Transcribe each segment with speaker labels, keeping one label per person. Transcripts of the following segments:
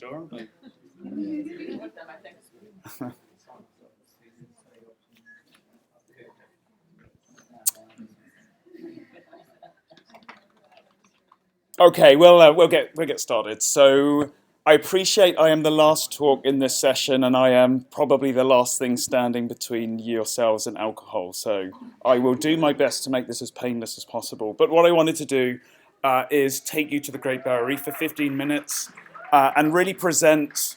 Speaker 1: Sure. Okay, well, we'll get started. So I appreciate I am the last talk in this session, and I am probably the last thing standing between yourselves and alcohol. So I will do my best to make this as painless as possible. But what I wanted to do is take you to the Great Barrier Reef for 15 minutes and really present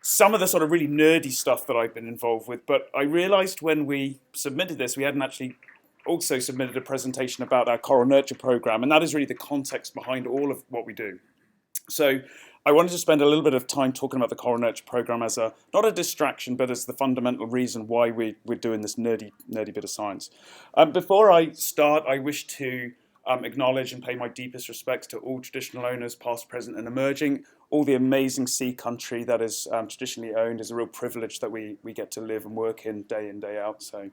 Speaker 1: some of the sort of really nerdy stuff that I've been involved with. But I realized when we submitted this, we hadn't actually also submitted a presentation about our coral nurture program, and that is really the context behind all of what we do. So I wanted to spend a little bit of time talking about the coral nurture program as not a distraction, but as the fundamental reason why we're doing this nerdy bit of science. Before I start, I wish to acknowledge and pay my deepest respects to all traditional owners, past, present, and emerging. All the amazing sea country that is traditionally owned is a real privilege that we get to live and work in, day out. So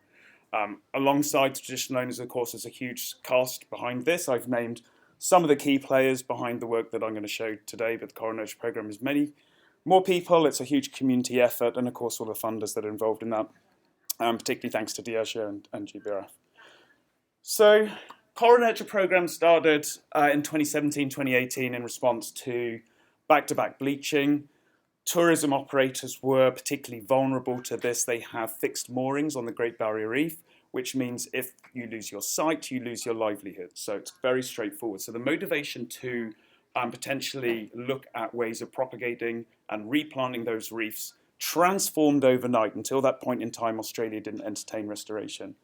Speaker 1: alongside traditional owners, of course, there's a huge cast behind this. I've named some of the key players behind the work that I'm going to show today, but the coral nurture program is many more people. It's a huge community effort, and of course all the funders that are involved in that, particularly thanks to Diageo and GBRF. So coral nurture program started in 2017, 2018 in response to back-to-back bleaching. Tourism operators were particularly vulnerable to this. They have fixed moorings on the Great Barrier Reef, which means if you lose your site, you lose your livelihood. So it's very straightforward. So the motivation to potentially look at ways of propagating and replanting those reefs transformed overnight. Until that point in time, Australia didn't entertain restoration.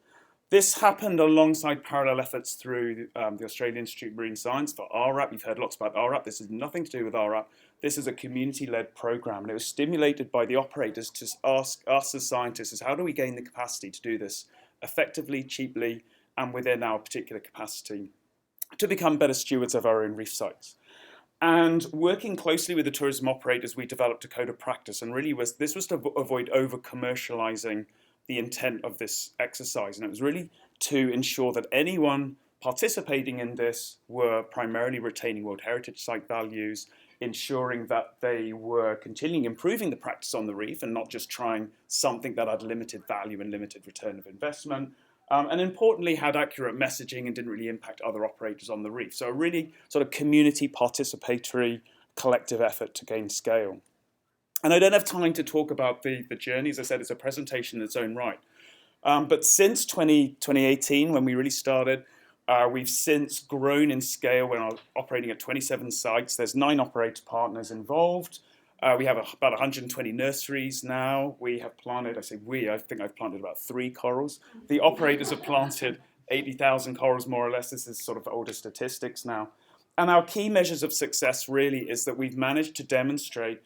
Speaker 1: This happened alongside parallel efforts through the Australian Institute of Marine Science for RRAP. You've heard lots about RRAP. This has nothing to do with RRAP. This is a community-led program, and it was stimulated by the operators to ask us as scientists, how do we gain the capacity to do this effectively, cheaply, and within our particular capacity to become better stewards of our own reef sites. And working closely with the tourism operators, we developed a code of practice, and really this was to avoid over-commercializing the intent of this exercise. And it was really to ensure that anyone participating in this were primarily retaining World Heritage Site values, ensuring that they were continuing improving the practice on the reef and not just trying something that had limited value and limited return of investment. And importantly, had accurate messaging and didn't really impact other operators on the reef. So a really sort of community participatory collective effort to gain scale. And I don't have time to talk about the journey. As I said, it's a presentation in its own right. But since 2018, when we really started, we've since grown in scale. We're operating at 27 sites. There's 9 operator partners involved. We have about 120 nurseries now. We have planted, I think I've planted about 3 corals. The operators have planted 80,000 corals, more or less. This is sort of older statistics now. And our key measures of success really is that we've managed to demonstrate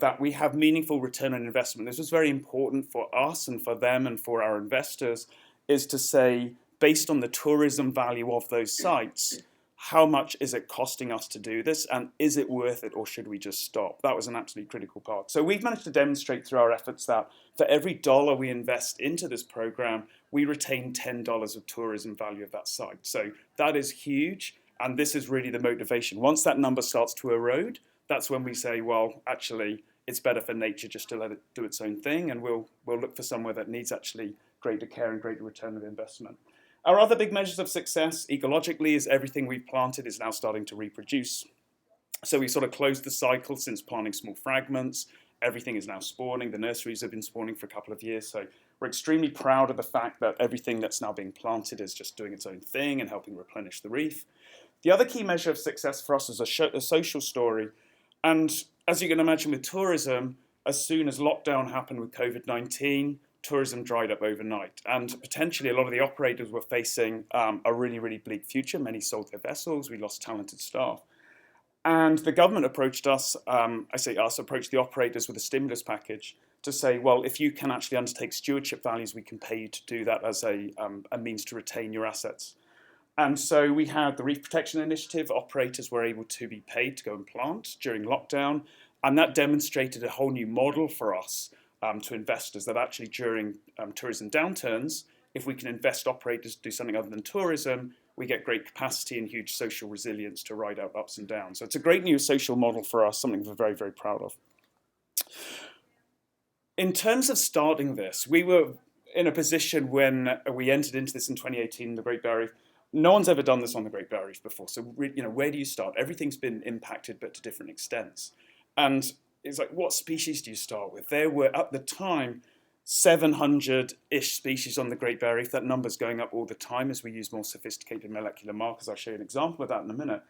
Speaker 1: that we have meaningful return on investment. This was very important for us and for them and for our investors, is to say, based on the tourism value of those sites, how much is it costing us to do this, and is it worth it, or should we just stop? That was an absolutely critical part. So we've managed to demonstrate through our efforts that for every $1 we invest into this program, we retain $10 of tourism value of that site. So that is huge, and this is really the motivation. Once that number starts to erode, that's when we say, well, actually, it's better for nature just to let it do its own thing, and we'll look for somewhere that needs actually greater care and greater return of investment. Our other big measures of success ecologically is everything we've planted is now starting to reproduce. So we sort of closed the cycle since planting small fragments. Everything is now spawning. The nurseries have been spawning for a couple of years. So we're extremely proud of the fact that everything that's now being planted is just doing its own thing and helping replenish the reef. The other key measure of success for us is a social story. And as you can imagine with tourism, as soon as lockdown happened with COVID-19, tourism dried up overnight. And potentially a lot of the operators were facing a really, really bleak future. Many sold their vessels. We lost talented staff. And the government approached us, approached the operators with a stimulus package to say, well, if you can actually undertake stewardship values, we can pay you to do that as a means to retain your assets. And so we had the Reef Protection Initiative. Operators were able to be paid to go and plant during lockdown. And that demonstrated a whole new model for us to investors, that actually during tourism downturns, if we can invest operators to do something other than tourism, we get great capacity and huge social resilience to ride out ups and downs. So it's a great new social model for us, something we're very, very proud of. In terms of starting this, we were in a position when we entered into this in 2018, the Great Barrier Reef. No one's ever done this on the Great Barrier Reef before. So, where do you start? Everything's been impacted, but to different extents. And it's like, what species do you start with? There were, at the time, 700-ish species on the Great Barrier Reef. That number's going up all the time as we use more sophisticated molecular markers. I'll show you an example of that in a minute.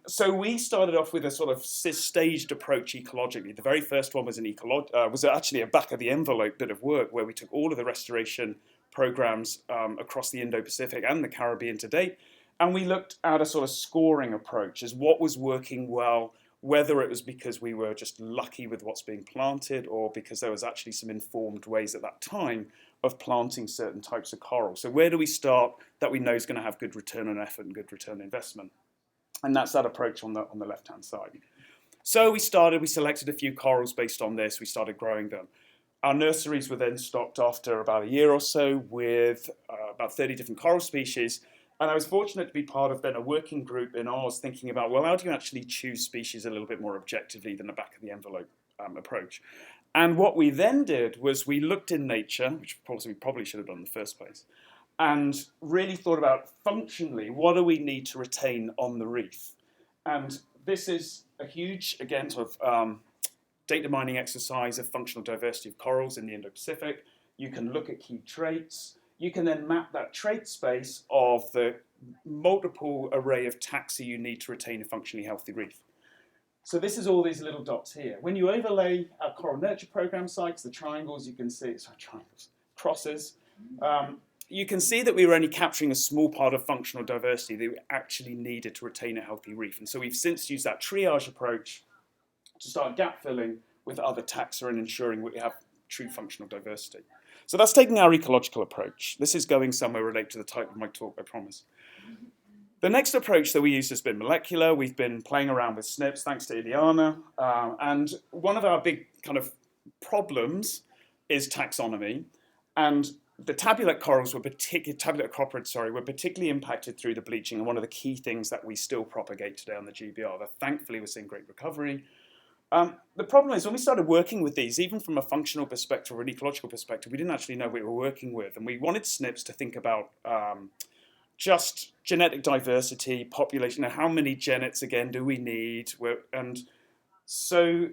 Speaker 1: So we started off with a sort of staged approach ecologically. The very first one was was actually a back-of-the-envelope bit of work where we took all of the restoration programs across the Indo-Pacific and the Caribbean to date, and we looked at a sort of scoring approach as what was working well, whether it was because we were just lucky with what's being planted or because there was actually some informed ways at that time of planting certain types of coral. So where do we start that we know is going to have good return on effort and good return on investment? And that's that approach on the left-hand side. So we selected a few corals based on this. We started growing them. Our nurseries were then stocked after about a year or so with about 30 different coral species. And I was fortunate to be part of then a working group in Oz thinking about, well, how do you actually choose species a little bit more objectively than a back-of-the-envelope approach? And what we then did was we looked in nature, which we probably should have done in the first place, and really thought about functionally, what do we need to retain on the reef? And this is a huge, again, sort of data mining exercise of functional diversity of corals in the Indo-Pacific. You can look at key traits. You can then map that trait space of the multiple array of taxa you need to retain a functionally healthy reef. So this is all these little dots here. When you overlay our coral nurture program sites, the triangles, you can see, crosses, you can see that we were only capturing a small part of functional diversity that we actually needed to retain a healthy reef. And so we've since used that triage approach to start gap filling with other taxa and ensuring we have true functional diversity. So that's taking our ecological approach. This is going somewhere related to the title of my talk, I promise. The next approach that we used has been molecular. We've been playing around with SNPs, thanks to Ileana. And one of our big kind of problems is taxonomy. And the tabulate corals were tabulate acroporids, were particularly impacted through the bleaching, and one of the key things that we still propagate today on the GBR. But thankfully, we're seeing great recovery. The problem is when we started working with these, even from a functional perspective or an ecological perspective, we didn't actually know what we were working with, and we wanted SNPs to think about just genetic diversity, population. Now, how many genets again do we need? And so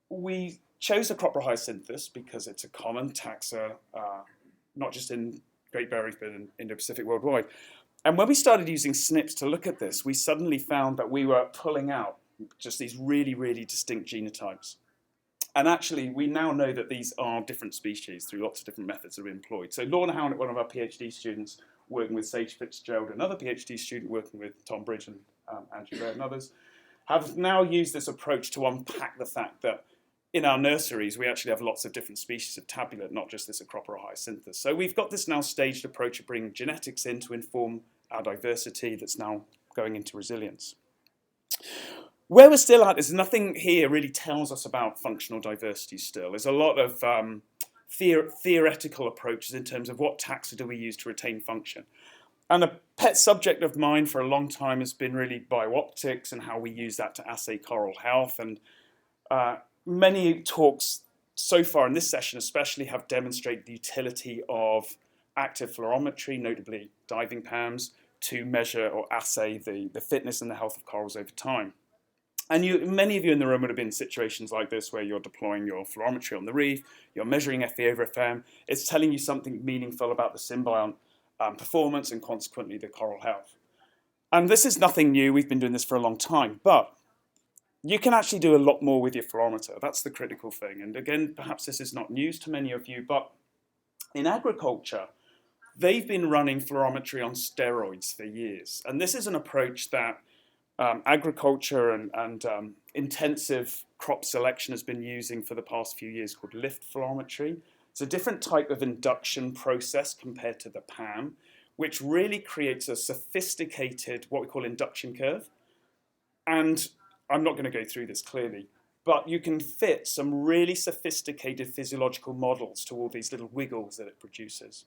Speaker 1: we chose Acroporohyacinthus because it's a common taxa, not just in Great Barrier Reef, but in Indo-Pacific worldwide. And when we started using SNPs to look at this, we suddenly found that we were pulling out just these really, really distinct genotypes. And actually, we now know that these are different species through lots of different methods that we employed. So Lorna Howlett, one of our PhD students, working with Sage Fitzgerald, another PhD student working with Tom Bridge and Andrew Baird and others, have now used this approach to unpack the fact that in our nurseries, we actually have lots of different species of tabulate, not just this Acroporohyacinthus. So we've got this now staged approach of bringing genetics in to inform our diversity that's now going into resilience. Where we're still at is nothing here really tells us about functional diversity still. There's a lot of theoretical approaches in terms of what taxa do we use to retain function. And a pet subject of mine for a long time has been really biooptics and how we use that to assay coral health. And many talks so far in this session especially have demonstrated the utility of active fluorometry, notably diving PAMs, to measure or assay the fitness and the health of corals over time. And many of you in the room would have been in situations like this where you're deploying your fluorometry on the reef, you're measuring FE over FM, it's telling you something meaningful about the symbiont performance and consequently the coral health. And this is nothing new, we've been doing this for a long time, but you can actually do a lot more with your fluorometer. That's the critical thing. And again, perhaps this is not news to many of you, but in agriculture, they've been running fluorometry on steroids for years. And this is an approach that agriculture and intensive crop selection has been using for the past few years called lift fluorometry. It's a different type of induction process compared to the PAM, which really creates a sophisticated, what we call induction curve. And I'm not going to go through this clearly, but you can fit some really sophisticated physiological models to all these little wiggles that it produces.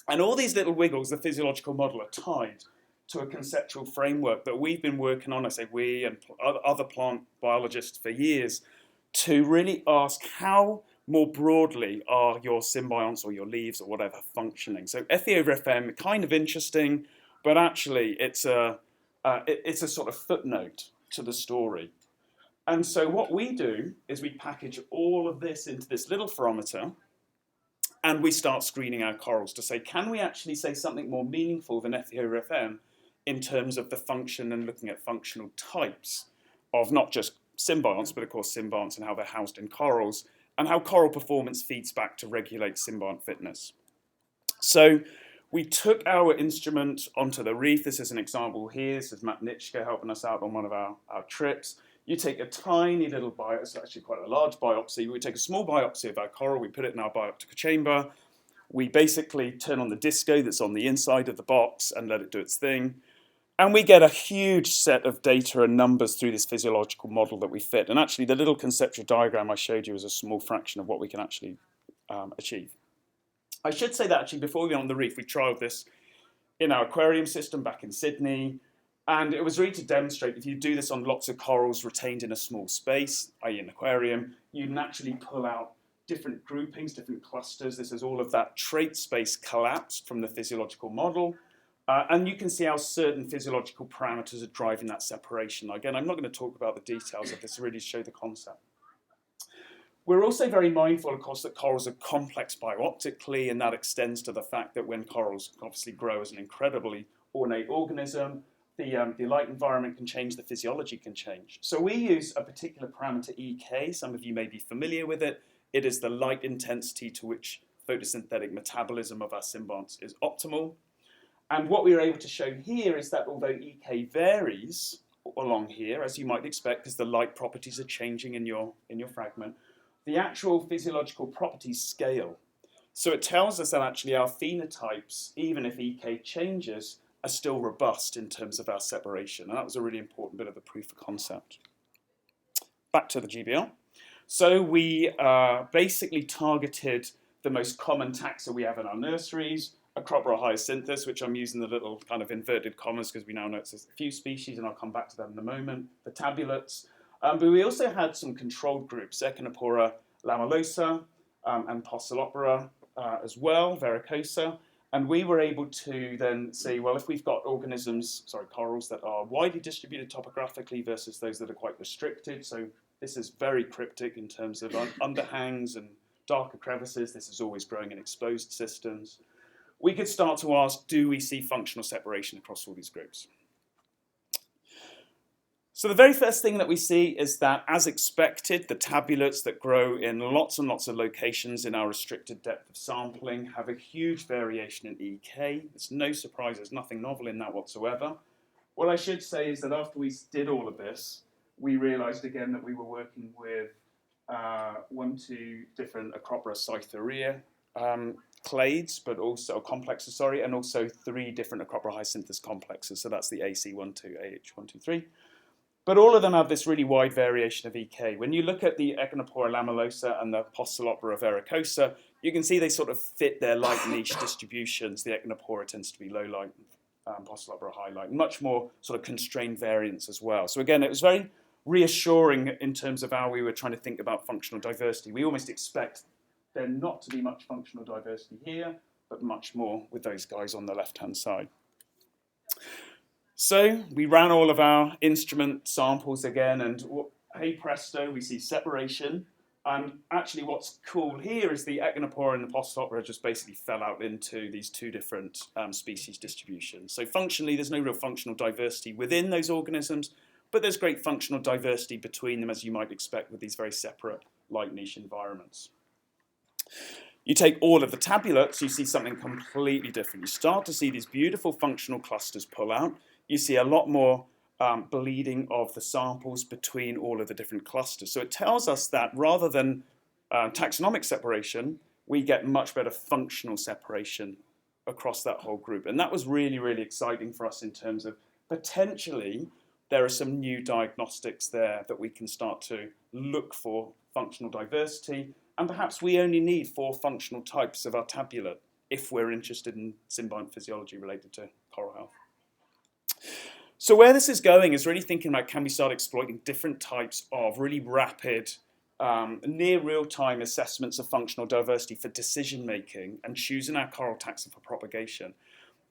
Speaker 1: And all these little wiggles, the physiological model, are tied to a conceptual framework that we've been working on, I say we and other plant biologists for years, to really ask how more broadly are your symbionts or your leaves or whatever functioning. So Ethi over FM, kind of interesting, but actually it's a sort of footnote to the story. And so what we do is we package all of this into this little pherometer, and we start screening our corals to say, can we actually say something more meaningful than Ethi over FM in terms of the function and looking at functional types of not just symbionts, but of course symbionts and how they're housed in corals, and how coral performance feeds back to regulate symbiont fitness. So we took our instrument onto the reef. This is an example here. This is Matt Nitschke helping us out on one of our trips. You take a tiny little biopsy, it's actually quite a large biopsy. We take a small biopsy of our coral, we put it in our bioptical chamber. We basically turn on the disco that's on the inside of the box and let it do its thing. And we get a huge set of data and numbers through this physiological model that we fit. And actually, the little conceptual diagram I showed you is a small fraction of what we can actually achieve. I should say that actually, before we went on the reef, we trialed this in our aquarium system back in Sydney. And it was really to demonstrate if you do this on lots of corals retained in a small space, i.e. an aquarium, you naturally pull out different groupings, different clusters. This is all of that trait space collapsed from the physiological model. And you can see how certain physiological parameters are driving that separation. Again, I'm not going to talk about the details of this, really to show the concept. We're also very mindful, of course, that corals are complex biooptically, and that extends to the fact that when corals obviously grow as an incredibly ornate organism, the light environment can change, the physiology can change. So we use a particular parameter EK, some of you may be familiar with it. It is the light intensity to which photosynthetic metabolism of our symbionts is optimal. And what we were able to show here is that although EK varies along here, as you might expect, because the light properties are changing in your fragment, the actual physiological properties scale. So it tells us that actually our phenotypes, even if EK changes, are still robust in terms of our separation. And that was a really important bit of the proof of concept. Back to the GBL. So we basically targeted the most common taxa we have in our nurseries, Acropora hyacinthus, which I'm using the little kind of inverted commas because we now know it's a few species, and I'll come back to that in a moment, the tabulates. But we also had some controlled groups, Echinopora lamellosa and Postulopora as well, Vericosa. And we were able to then see, well, if we've got corals that are widely distributed topographically versus those that are quite restricted. So this is very cryptic in terms of underhangs and darker crevices. This is always growing in exposed systems. We could start to ask, do we see functional separation across all these groups? So the very first thing that we see is that, as expected, the tabulates that grow in lots and lots of locations in our restricted depth of sampling have a huge variation in EK. It's no surprise, there's nothing novel in that whatsoever. What I should say is that after we did all of this, we realized again that we were working with two different Acropora cytherea clades, but also complexes, and also 3 different Acropora hyacinthus complexes. So that's the AC12, AH123. But all of them have this really wide variation of EK. When you look at the Echinopora lamellosa and the Postulopora vericosa, you can see they sort of fit their light niche distributions. The Echinopora tends to be low light, Postulopora high light, much more sort of constrained variants as well. So again, it was very reassuring in terms of how we were trying to think about functional diversity. We almost expect there not to be much functional diversity here, but much more with those guys on the left-hand side. So we ran all of our instrument samples again, and hey presto, we see separation. And actually what's cool here is the Echinopora and the Postulopora just basically fell out into these 2 different species distributions. So functionally, there's no real functional diversity within those organisms, but there's great functional diversity between them, as you might expect with these very separate light niche environments. You take all of the tabulates, you see something completely different. You start to see these beautiful functional clusters pull out. You see a lot more bleeding of the samples between all of the different clusters. So it tells us that rather than taxonomic separation, we get much better functional separation across that whole group. And that was really, really exciting for us in terms of potentially there are some new diagnostics there that we can start to look for functional diversity. And perhaps we only need 4 functional types of our tabulate if we're interested in symbiont physiology related to coral health. So where this is going is really thinking about, can we start exploiting different types of really rapid, near real-time assessments of functional diversity for decision making and choosing our chiral taxa for propagation.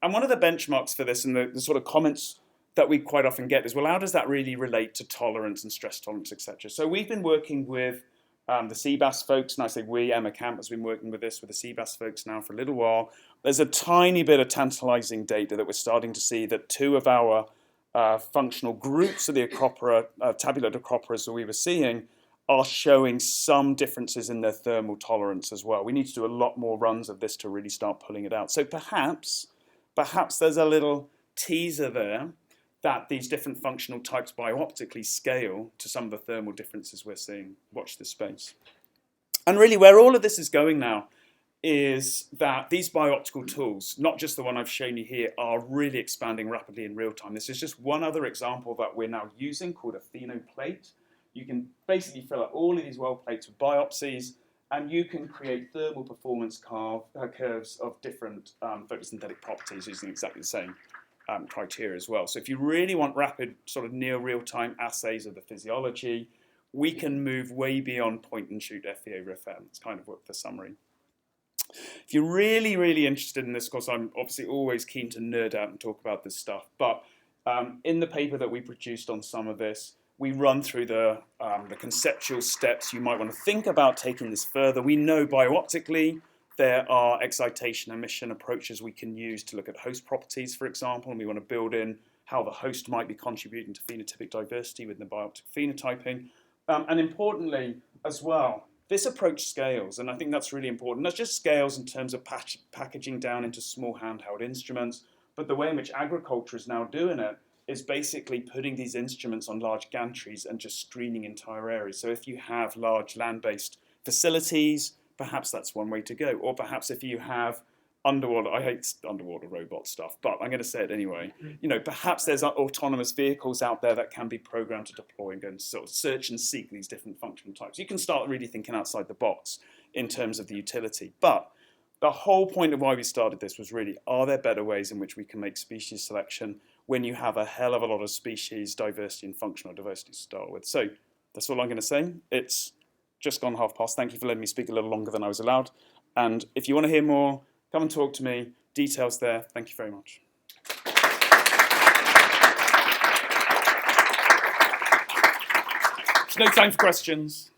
Speaker 1: And one of the benchmarks for this and the sort of comments that we quite often get is, well, how does that really relate to tolerance and stress tolerance, etc.? So we've been working with the CBAS folks, and I say we, Emma Camp has been working with this with the CBAS folks now for a little while. There's a tiny bit of tantalizing data that we're starting to see that two of our functional groups of the acropora, tabular acroporas that we were seeing are showing some differences in their thermal tolerance as well. We need to do a lot more runs of this to really start pulling it out. So perhaps there's a little teaser there that these different functional types biooptically scale to some of the thermal differences we're seeing. Watch this space. And really where all of this is going now is that these biooptical tools, not just the one I've shown you here, are really expanding rapidly in real time. This is just one other example that we're now using called a phenoplate. You can basically fill up all of these well plates with biopsies, and you can create thermal performance curves of different photosynthetic properties using exactly the same criteria as well. So if you really want rapid sort of near real-time assays of the physiology, we can move way beyond point and shoot FEA-RFM. It's kind of what the summary. If you're really, really interested in this, of course, I'm obviously always keen to nerd out and talk about this stuff, but in the paper that we produced on some of this, we run through the conceptual steps you might want to think about taking this further. We know biooptically there are excitation emission approaches we can use to look at host properties, for example, and we want to build in how the host might be contributing to phenotypic diversity within the bioptic phenotyping. And importantly as well, this approach scales, and I think that's really important. Not just scales in terms of packaging down into small handheld instruments, but the way in which agriculture is now doing it is basically putting these instruments on large gantries and just screening entire areas. So if you have large land-based facilities, perhaps that's one way to go. Or perhaps if you have underwater, I hate underwater robot stuff, but I'm going to say it anyway. You know, perhaps there's autonomous vehicles out there that can be programmed to deploy and go and sort of search and seek these different functional types. You can start really thinking outside the box in terms of the utility. But the whole point of why we started this was really, are there better ways in which we can make species selection when you have a hell of a lot of species diversity and functional diversity to start with? So that's all I'm going to say. It's just gone past. Thank you for letting me speak a little longer than I was allowed. And if you want to hear more, come and talk to me. Details there. Thank you very much. There's no time for questions.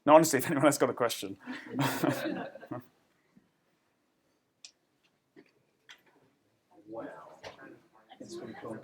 Speaker 1: No, honestly, if anyone has got a question.
Speaker 2: Wow. It's pretty cool.